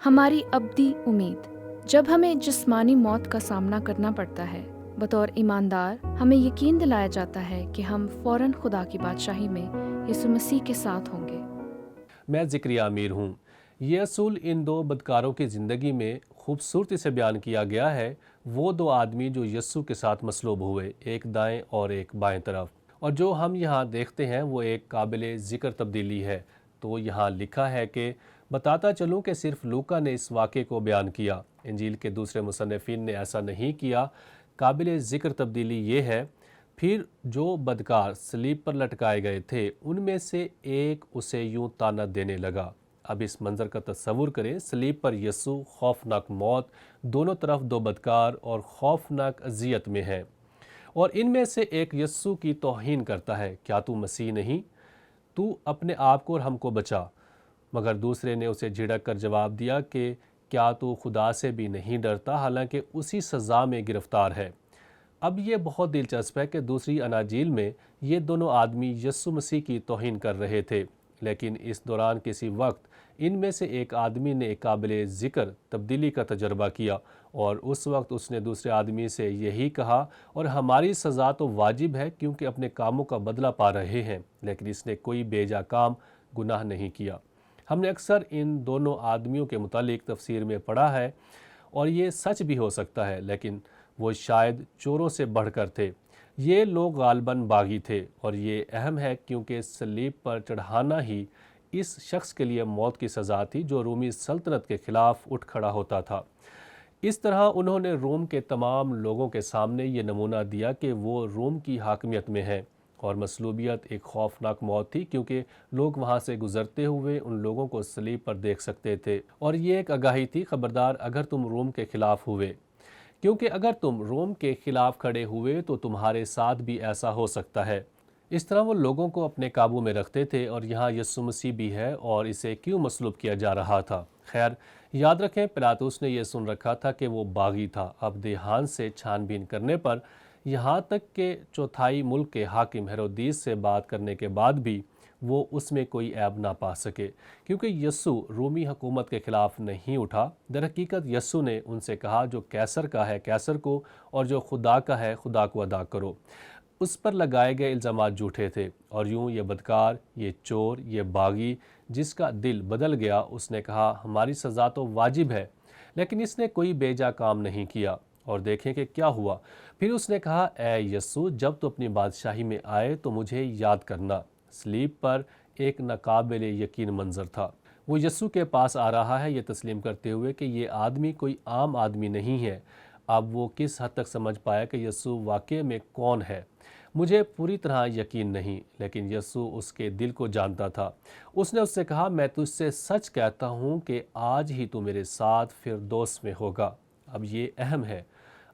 हमारी अब्दी उम्मीद। जब हमें जिस्मानी मौत का सामना करना पड़ता है, बतौर ईमानदार हमें यकीन दिलाया जाता है कि हम फ़ौरन खुदा की बादशाही में यीशु मसीह के साथ होंगे। मैं ज़िक्रिया अमीर हूँ। ये असूल इन दो बदकारों की ज़िंदगी में खूबसूरती से बयान किया गया है। वो दो आदमी जो यस्सु के साथ मसलूब हुए, एक दाएं और एक बाएं तरफ। और जो हम यहाँ देखते हैं वो एक काबिल ज़िक्र तब्दीली है। तो यहाँ लिखा है कि बताता चलूँ कि सिर्फ लूका ने इस वाक़े को बयान किया, इंजील के दूसरे मुसन्निफ़ीन ने ऐसा नहीं किया। काबिल ज़िक्र तब्दीली ये है, फिर जो बदकार सलीब पर लटकाए गए थे उनमें से एक उसे यूं ताना देने लगा। अब इस मंजर का तस्वुर करें, सलीब पर यस्सु, खौफनाक मौत, दोनों तरफ दो बदकार और खौफनाक अजियत में है। और इनमें से एक यस्सु की तौहीन करता है, क्या तू मसीह नहीं? तू अपने आप को और हमको बचा। मगर दूसरे ने उसे झिड़क कर जवाब दिया कि क्या तू खुदा से भी नहीं डरता, हालांकि उसी सज़ा में गिरफ्तार है। अब ये बहुत दिलचस्प है कि दूसरी अनाजील में ये दोनों आदमी यस्सु मसीह की तौहीन कर रहे थे, लेकिन इस दौरान किसी वक्त इनमें से एक आदमी ने एक काबिल ज़िक्र तब्दीली का तजर्बा किया और उस वक्त उसने दूसरे आदमी से यही कहा, और हमारी सज़ा तो वाजिब है क्योंकि अपने कामों का बदला पा रहे हैं, लेकिन इसने कोई बेजा काम गुनाह नहीं किया। हमने अक्सर इन दोनों आदमियों के मुतालिक तफसीर में पढ़ा है और ये सच भी हो सकता है, लेकिन वो शायद चोरों से बढ़कर थे। ये लोग गालबन बागी थे और ये अहम है क्योंकि सलीब पर चढ़ाना ही इस शख्स के लिए मौत की सज़ा थी जो रूमी सल्तनत के ख़िलाफ़ उठ खड़ा होता था। इस तरह उन्होंने रोम के तमाम लोगों के सामने ये नमूना दिया कि वो रोम की हाकमियत में है, और मसलूबियत एक खौफनाक मौत थी क्योंकि लोग वहाँ से गुजरते हुए उन लोगों को सलीब पर देख सकते थे। और ये एक आगाही थी, ख़बरदार अगर तुम रोम के ख़िलाफ़ हुए, क्योंकि अगर तुम रोम के खिलाफ खड़े हुए तो तुम्हारे साथ भी ऐसा हो सकता है। इस तरह वो लोगों को अपने काबू में रखते थे। और यहाँ यीशु मसीह भी है और इसे क्यों मसलूब किया जा रहा था। खैर, याद रखें, पिलातुस ने यह सुन रखा था कि वो बागी था। अब देहान से छानबीन करने पर यहाँ तक कि चौथाई मुल्क के हाकिम हेरोदीस से बात करने के बाद भी वो उसमें कोई ऐब ना पा सके, क्योंकि यस्सु रोमी हुकूमत के ख़िलाफ़ नहीं उठा। दरहकीकत यस्सु ने उनसे कहा, जो कैसर का है कैसर को, और जो खुदा का है खुदा को अदा करो। उस पर लगाए गए इल्ज़ामात झूठे थे। और यूं ये बदकार, ये चोर, ये बागी जिसका दिल बदल गया, उसने कहा हमारी सज़ा तो वाजिब है, लेकिन इसने कोई बेजा काम नहीं किया। और देखें कि क्या हुआ। फिर उसने कहा, ए यस्सु, जब तो अपनी बादशाही में आए तो मुझे याद करना। सलीब पर एक नाकाबिल यकीन मंजर था। वो यस्सु के पास आ रहा है ये तस्लीम करते हुए कि ये आदमी कोई आम आदमी नहीं है। अब वो किस हद तक समझ पाया कि यस्सु वाकई में कौन है, मुझे पूरी तरह यकीन नहीं, लेकिन यस्सु उसके दिल को जानता था। उसने उससे कहा, मैं तुझसे सच कहता हूँ कि आज ही तू मेरे साथ फिरदौस में होगा। अब ये अहम है,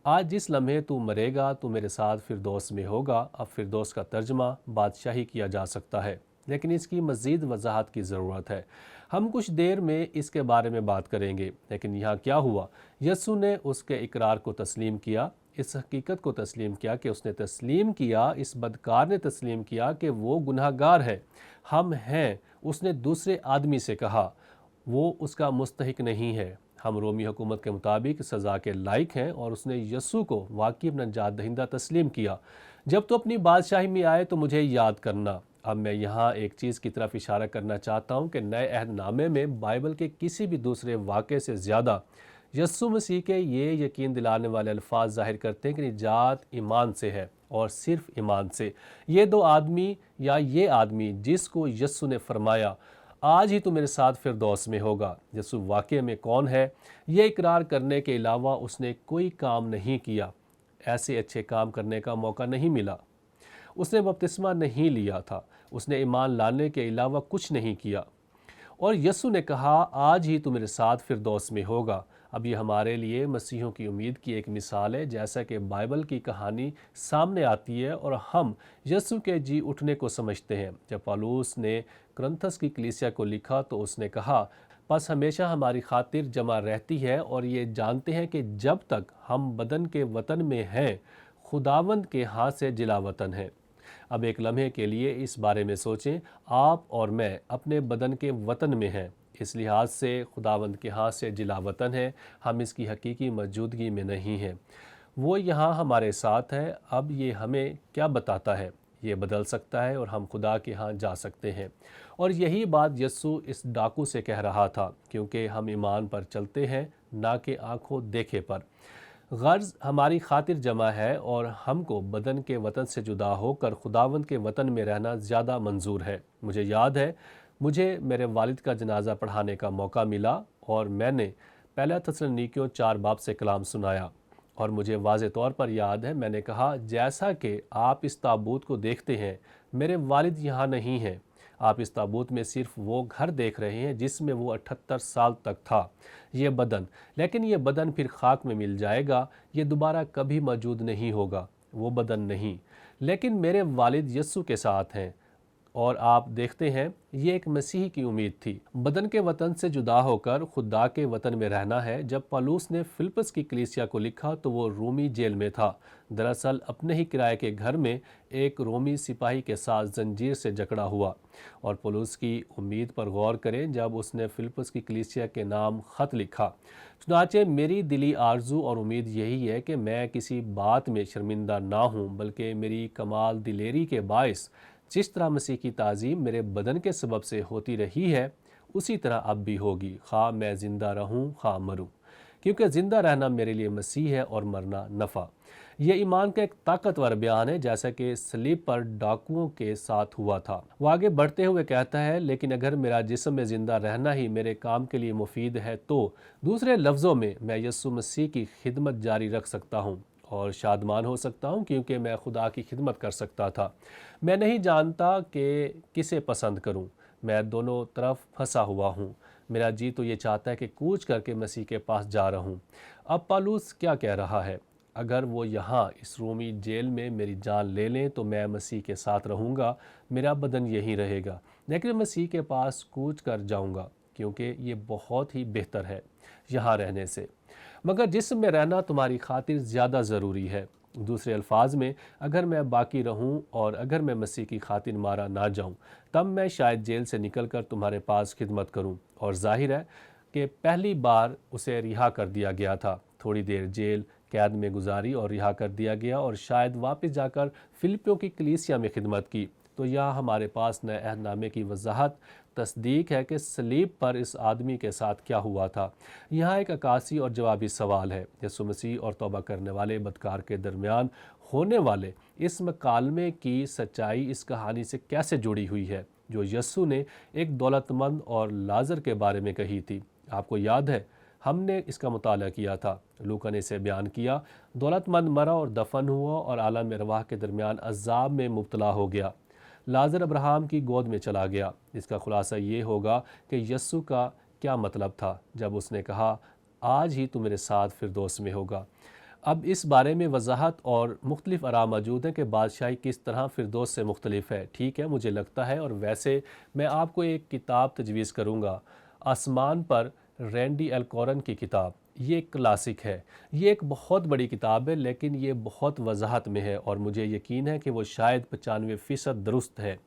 आज जिस लम्हे तू मरेगा तू मेरे साथ फिरदौस में होगा। अब फिरदौस का तर्जमा बादशाही किया जा सकता है, लेकिन इसकी मज़ीद वजाहत की ज़रूरत है। हम कुछ देर में इसके बारे में बात करेंगे। लेकिन यहाँ क्या हुआ, यस्सु ने उसके इकरार को तस्लीम किया, इस हकीकत को तस्लीम किया कि उसने तस्लीम किया, इस बदकार ने तस्लीम किया कि वो गुनहगार है। हम हैं, उसने दूसरे आदमी से कहा, वो उसका मुस्तहिक नहीं है। हम रोमी हुकूमत के मुताबिक सज़ा के लायक हैं। और उसने यस्सु को वाकई अपना निजात दहिंदा तस्लीम किया। जब तो अपनी बादशाही में आए तो मुझे याद करना। अब मैं यहाँ एक चीज़ की तरफ इशारा करना चाहता हूँ कि नए अहदनामे में बाइबल के किसी भी दूसरे वाक़े से ज़्यादा यस्सु मसीह के ये यकीन दिलाने वाले अल्फाज ज़ाहिर करते हैं कि निजात ईमान से है और सिर्फ ईमान से। ये दो आदमी, या ये आदमी जिसको यस्सु ने फरमाया आज ही तू मेरे साथ फिरदौस में होगा, यस्सु वाक़ई में कौन है, ये इकरार करने के अलावा उसने कोई काम नहीं किया। ऐसे अच्छे काम करने का मौका नहीं मिला। उसने बपतिस्मा नहीं लिया था। उसने ईमान लाने के अलावा कुछ नहीं किया। और यस्सु ने कहा, आज ही तू मेरे साथ फिरदौस में होगा। अब ये हमारे लिए मसीहों की उम्मीद की एक मिसाल है। जैसा कि बाइबल की कहानी सामने आती है और हम यस्सु के जी उठने को समझते हैं। जब पौलुस ने कुरिन्थस की कलीसिया को लिखा तो उसने कहा, बस हमेशा हमारी खातिर जमा रहती है और ये जानते हैं कि जब तक हम बदन के वतन में हैं, खुदावंद के हाथ से जिला वतन है। अब एक लम्हे के लिए इस बारे में सोचें, आप और मैं अपने बदन के वतन में हैं। इस लिहाज से खुदावंद के हाथ से जिला वतन है, हम इसकी हकीकी मौजूदगी में नहीं हैं। वो यहाँ हमारे साथ है। अब ये हमें क्या बताता है? ये बदल सकता है और हम खुदा के यहाँ जा सकते हैं। और यही बात यस्सु इस डाकू से कह रहा था, क्योंकि हम ईमान पर चलते हैं, ना कि आंखों देखे पर। गर्ज हमारी खातिर जमा है और हमको बदन के वतन से जुदा होकर खुदावंद के वतन में रहना ज़्यादा मंजूर है। मुझे याद है, मुझे मेरे वालिद का जनाजा पढ़ाने का मौका मिला और मैंने पहला थिस्सलुनीकियों 4 बाब से कलाम सुनाया। और मुझे वाज़े तौर पर याद है, मैंने कहा, जैसा कि आप इस ताबूत को देखते हैं, मेरे वालिद यहाँ नहीं हैं। आप इस ताबूत में सिर्फ वो घर देख रहे हैं जिसमें वो 78 साल तक था, ये बदन। लेकिन ये बदन फिर खाक में मिल जाएगा, ये दोबारा कभी मौजूद नहीं होगा, वो बदन नहीं। लेकिन मेरे वालिद यस्सु के साथ हैं। और आप देखते हैं, ये एक मसीह की उम्मीद थी। बदन के वतन से जुदा होकर खुदा के वतन में रहना है। जब पौलुस ने फिलिप्पस की कलीसिया को लिखा तो वो रोमी जेल में था। दरअसल अपने ही किराए के घर में एक रोमी सिपाही के साथ जंजीर से जकड़ा हुआ। और पौलुस की उम्मीद पर गौर करें, जब उसने फिलिप्पस की कलीसिया के नाम ख़त लिखा, चुनाचे मेरी दिली आरजू और उम्मीद यही है कि मैं किसी बात में शर्मिंदा ना हूँ, बल्कि मेरी कमाल दिलेरी के बायस जिस तरह मसीह की ताज़ीम मेरे बदन के सबब से होती रही है, उसी तरह अब भी होगी, खा मैं ज़िंदा रहूं खा मरूं। क्योंकि ज़िंदा रहना मेरे लिए मसीह है और मरना नफ़ा। यह ईमान का एक ताकतवर बयान है, जैसा कि सलीब पर डाकुओं के साथ हुआ था। वो आगे बढ़ते हुए कहता है, लेकिन अगर मेरा जिस्म में ज़िंदा रहना ही मेरे काम के लिए मुफीद है, तो दूसरे लफ्ज़ों में मैं यस्सु मसीह की खिदमत जारी रख सकता हूँ और शादमान हो सकता हूँ, क्योंकि मैं खुदा की खिदमत कर सकता था। मैं नहीं जानता कि किसे पसंद करूँ, मैं दोनों तरफ फंसा हुआ हूँ। मेरा जी तो ये चाहता है कि कूच करके मसीह के पास जा रहूँ। अब पौलुस क्या कह रहा है? अगर वो यहाँ इस रोमी जेल में मेरी जान ले लें तो मैं मसीह के साथ रहूँगा, मेरा बदन यहीं रहेगा, लेकिन मसीह के पास कूच कर जाऊँगा, क्योंकि ये बहुत ही बेहतर है यहाँ रहने से। मगर जिस्म में रहना तुम्हारी खातिर ज़्यादा ज़रूरी है। दूसरे अल्फाज में, अगर मैं बाकी रहूं और अगर मैं मसीह की खातिर मारा ना जाऊं, तब मैं शायद जेल से निकलकर तुम्हारे पास खिदमत करूं। और जाहिर है कि पहली बार उसे रिहा कर दिया गया था। थोड़ी देर जेल कैद में गुजारी और रिहा कर दिया गया और शायद वापस जाकर फिलिपियों की कलीसिया में खिदमत की। तो यहाँ हमारे पास नए अहदनामे की वजाहत तस्दीक है कि सलीब पर इस आदमी के साथ क्या हुआ था। यहाँ एक अक्कासी और जवाबी सवाल है। यीशु मसीह और तौबा करने वाले बदकार के दरमियान होने वाले इस मकालमे की सच्चाई इस कहानी से कैसे जुड़ी हुई है, जो यीशु ने एक दौलतमंद और लाजर के बारे में कही थी। आपको याद है, हमने इसका मुताला किया था। लूका ने इसे बयान किया, दौलतमंद मरा और दफन हुआ और आलम अरवाह के दरमियान अजाब में मुब्तला हो गया। लाजर अब्राहम की गोद में चला गया। इसका खुलासा ये होगा कि यस्सु का क्या मतलब था जब उसने कहा, आज ही तू मेरे साथ फिरदौस में होगा। अब इस बारे में वजाहत और मुख्तलिफ आराम मौजूद हैं कि बादशाही किस तरह फिरदौस से मुख्तलिफ है। ठीक है, मुझे लगता है, और वैसे मैं आपको एक किताब तजवीज़ करूँगा, आसमान पर रैंडी एल्कोरन की किताब। ये एक क्लासिक है। ये एक बहुत बड़ी किताब है, लेकिन ये बहुत वजाहत में है और मुझे यकीन है कि वो शायद 95% दुरुस्त है।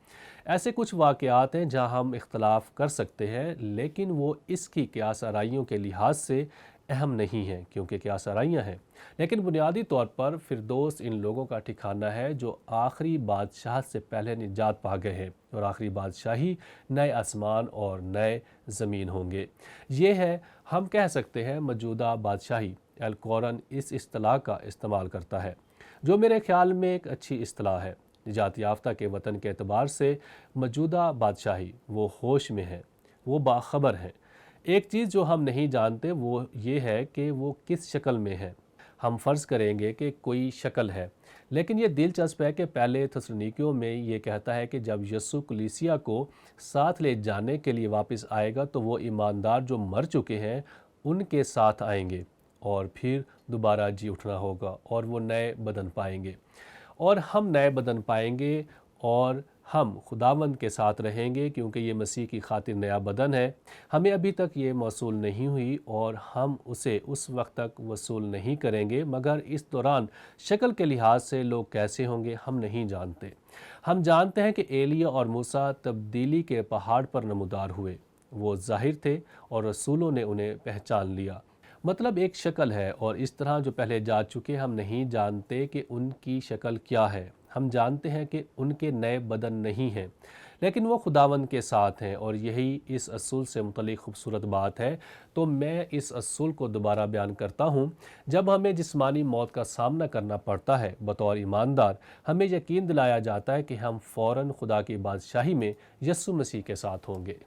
ऐसे कुछ वाक़यात हैं जहां हम इख्तलाफ कर सकते हैं, लेकिन वो इसकी क़यास आराइयों के लिहाज से अहम नहीं है, क्योंकि क़यास आराइयाँ हैं। लेकिन बुनियादी तौर पर फिरदौस इन लोगों का ठिकाना है जो आखिरी बादशाह से पहले निजात पा गए हैं, और आखिरी बादशाही नए आसमान और नए ज़मीन होंगे। ये है, हम कह सकते हैं, मौजूदा बादशाही। एल्कोरन इस इस्तिलाह का इस्तेमाल करता है, जो मेरे ख्याल में एक अच्छी इस्तिलाह है। निजात याफ्ता के वतन के एतबार से मौजूदा बादशाही, वो होश में है, वो बाखबर है। एक चीज़ जो हम नहीं जानते वो ये है कि वो किस शक्ल में है। हम फ़र्ज़ करेंगे कि कोई शक्ल है, लेकिन ये दिलचस्प है कि पहले थिस्सलुनीकियों में ये कहता है कि जब यस्सु कलीसिया को साथ ले जाने के लिए वापस आएगा तो वो ईमानदार जो मर चुके हैं उनके साथ आएंगे और फिर दोबारा जी उठना होगा और वो नए बदन पाएंगे और हम नए बदन पाएंगे और हम खुदावंद के साथ रहेंगे, क्योंकि ये मसीह की खातिर नया बदन है। हमें अभी तक ये मौसूल नहीं हुई और हम उसे उस वक्त तक वसूल नहीं करेंगे, मगर इस दौरान शक्ल के लिहाज से लोग कैसे होंगे हम नहीं जानते। हम जानते हैं कि एलिया और मूसा तब्दीली के पहाड़ पर नमूदार हुए वो ज़ाहिर थे और रसूलों ने उन्हें पहचान लिया। मतलब एक शक्ल है, और इस तरह जो पहले जा चुके हम नहीं जानते कि उनकी शक्ल क्या है। हम जानते हैं कि उनके नए बदन नहीं हैं, लेकिन वो खुदावंद के साथ हैं, और यही इस असूल से मुतल्लिक़ खूबसूरत बात है। तो मैं इस असूल को दोबारा बयान करता हूँ। जब हमें जिस्मानी मौत का सामना करना पड़ता है बतौर ईमानदार, हमें यकीन दिलाया जाता है कि हम फ़ौरन खुदा की बादशाही में यस्सु मसीह के साथ होंगे।